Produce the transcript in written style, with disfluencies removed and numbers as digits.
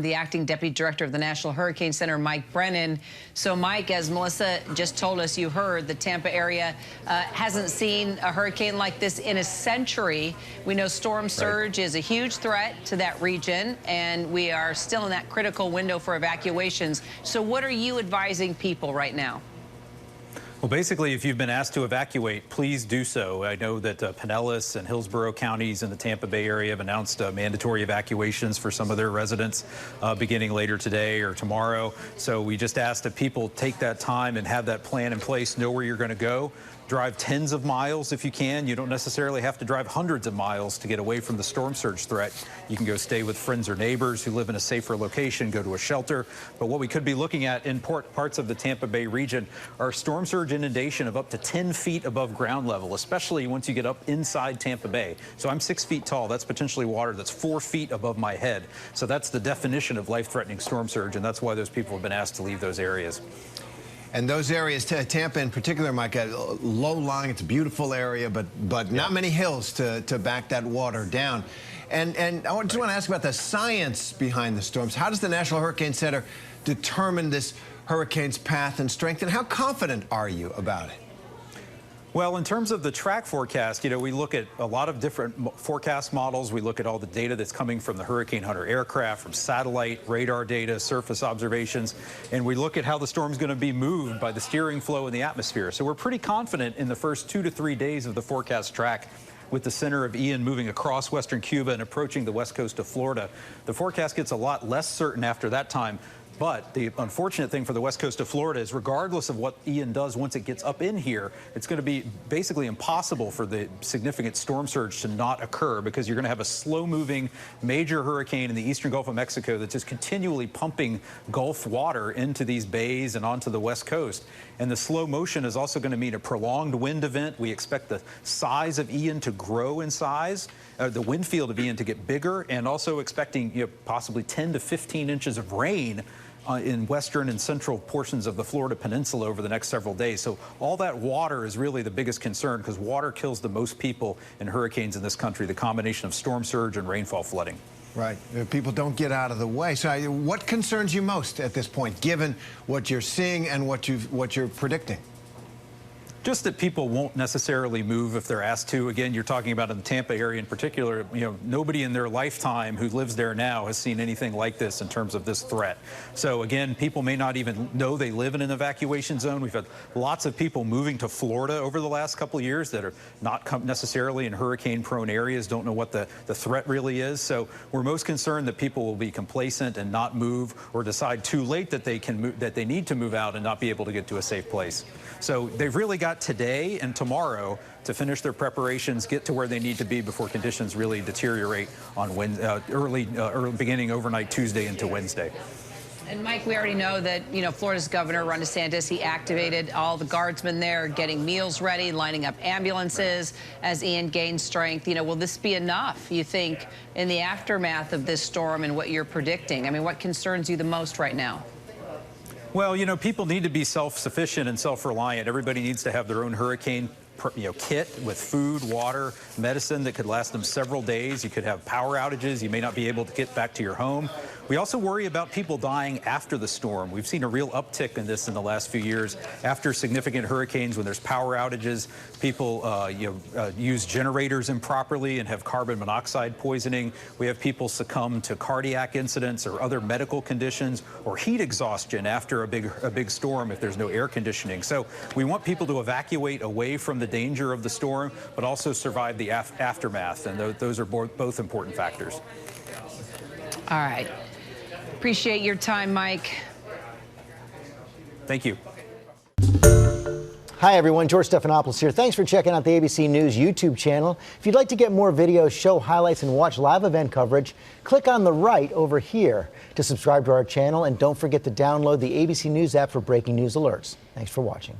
The acting deputy director of the National Hurricane Center, Mike Brennan. So, Mike, as Melissa just told us, you heard the Tampa area hasn't seen a hurricane like this in a century. We know storm surge is a huge threat to that region, and we are still in that critical window for evacuations. So what are you advising people right now? Well, basically, if you've been asked to evacuate, please do so. I know that Pinellas and Hillsborough counties in the Tampa Bay area have announced mandatory evacuations for some of their residents beginning later today or tomorrow. So we just ask that people take that time and have that plan in place, know where you're going to go. Drive tens of miles if you can. You don't necessarily have to drive hundreds of miles to get away from the storm surge threat. You can go stay with friends or neighbors who live in a safer location, go to a shelter. But what we could be looking at in parts of the Tampa Bay region are storm surge inundation of up to 10 feet above ground level, especially once you get up inside Tampa Bay. So I'm 6 feet tall. That's potentially water that's 4 feet above my head. So that's the definition of life-threatening storm surge, and that's why those people have been asked to leave those areas. And those areas, Tampa in particular, Mike, low-lying, it's a beautiful area, but not many hills to back that water down. And I just want to ask about the science behind the storms. How does the National Hurricane Center determine this hurricane's path and strength, and how confident are you about it? Well, in terms of the track forecast, we look at a lot of different forecast models. We look at all the data that's coming from the Hurricane Hunter aircraft, from satellite, radar data, surface observations, and we look at how the storm's going to be moved by the steering flow in the atmosphere. So we're pretty confident in the first 2 to 3 days of the forecast track. With the center of Ian moving across western Cuba and approaching the west coast of Florida, the forecast gets a lot less certain after that time. But the unfortunate thing for the west coast of Florida is, regardless of what Ian does once it gets up in here, it's going to be basically impossible for the significant storm surge to not occur, because you're going to have a slow-moving major hurricane in the eastern Gulf of Mexico that's just continually pumping Gulf water into these bays and onto the west coast. And the slow motion is also going to mean a prolonged wind event. We expect the size of Ian to grow in size, the wind field of Ian to get bigger, and also expecting possibly 10 to 15 inches of rain in western and central portions of the Florida Peninsula over the next several days. So all that water is really the biggest concern, because water kills the most people in hurricanes in this country, the combination of storm surge and rainfall flooding. Right. People don't get out of the way. So what concerns you most at this point, given what you're seeing and what you're predicting? Just that people won't necessarily move if they're asked to. Again, you're talking about in the Tampa area in particular, nobody in their lifetime who lives there now has seen anything like this in terms of this threat. So again, people may not even know they live in an evacuation zone. We've had lots of people moving to Florida over the last couple of years that are not necessarily in hurricane-prone areas, don't know what the threat really is. So we're most concerned that people will be complacent and not move, or decide too late that they need to move out and not be able to get to a safe place. So they've really got today and tomorrow to finish their preparations, get to where they need to be before conditions really deteriorate on early beginning overnight Tuesday into Wednesday. And Mike, we already know that, Florida's Governor Ron DeSantis, he activated all the guardsmen there, getting meals ready, lining up ambulances as Ian gains strength. Will this be enough, you think, in the aftermath of this storm and what you're predicting? I mean, what concerns you the most right now? Well, people need to be self-sufficient and self-reliant. Everybody needs to have their own hurricane kit with food, water, medicine that could last them several days. You could have power outages. You may not be able to get back to your home. We also worry about people dying after the storm. We've seen a real uptick in this in the last few years. After significant hurricanes, when there's power outages, people use generators improperly and have carbon monoxide poisoning. We have people succumb to cardiac incidents or other medical conditions, or heat exhaustion after a big storm if there's no air conditioning. So we want people to evacuate away from the danger of the storm, but also survive the aftermath, and those are both important factors. All right. Appreciate your time, Mike. Thank you. Hi, everyone. George Stephanopoulos here. Thanks for checking out the ABC News YouTube channel. If you'd like to get more videos, show highlights, and watch live event coverage, click on the right over here to subscribe to our channel. And don't forget to download the ABC News app for breaking news alerts. Thanks for watching.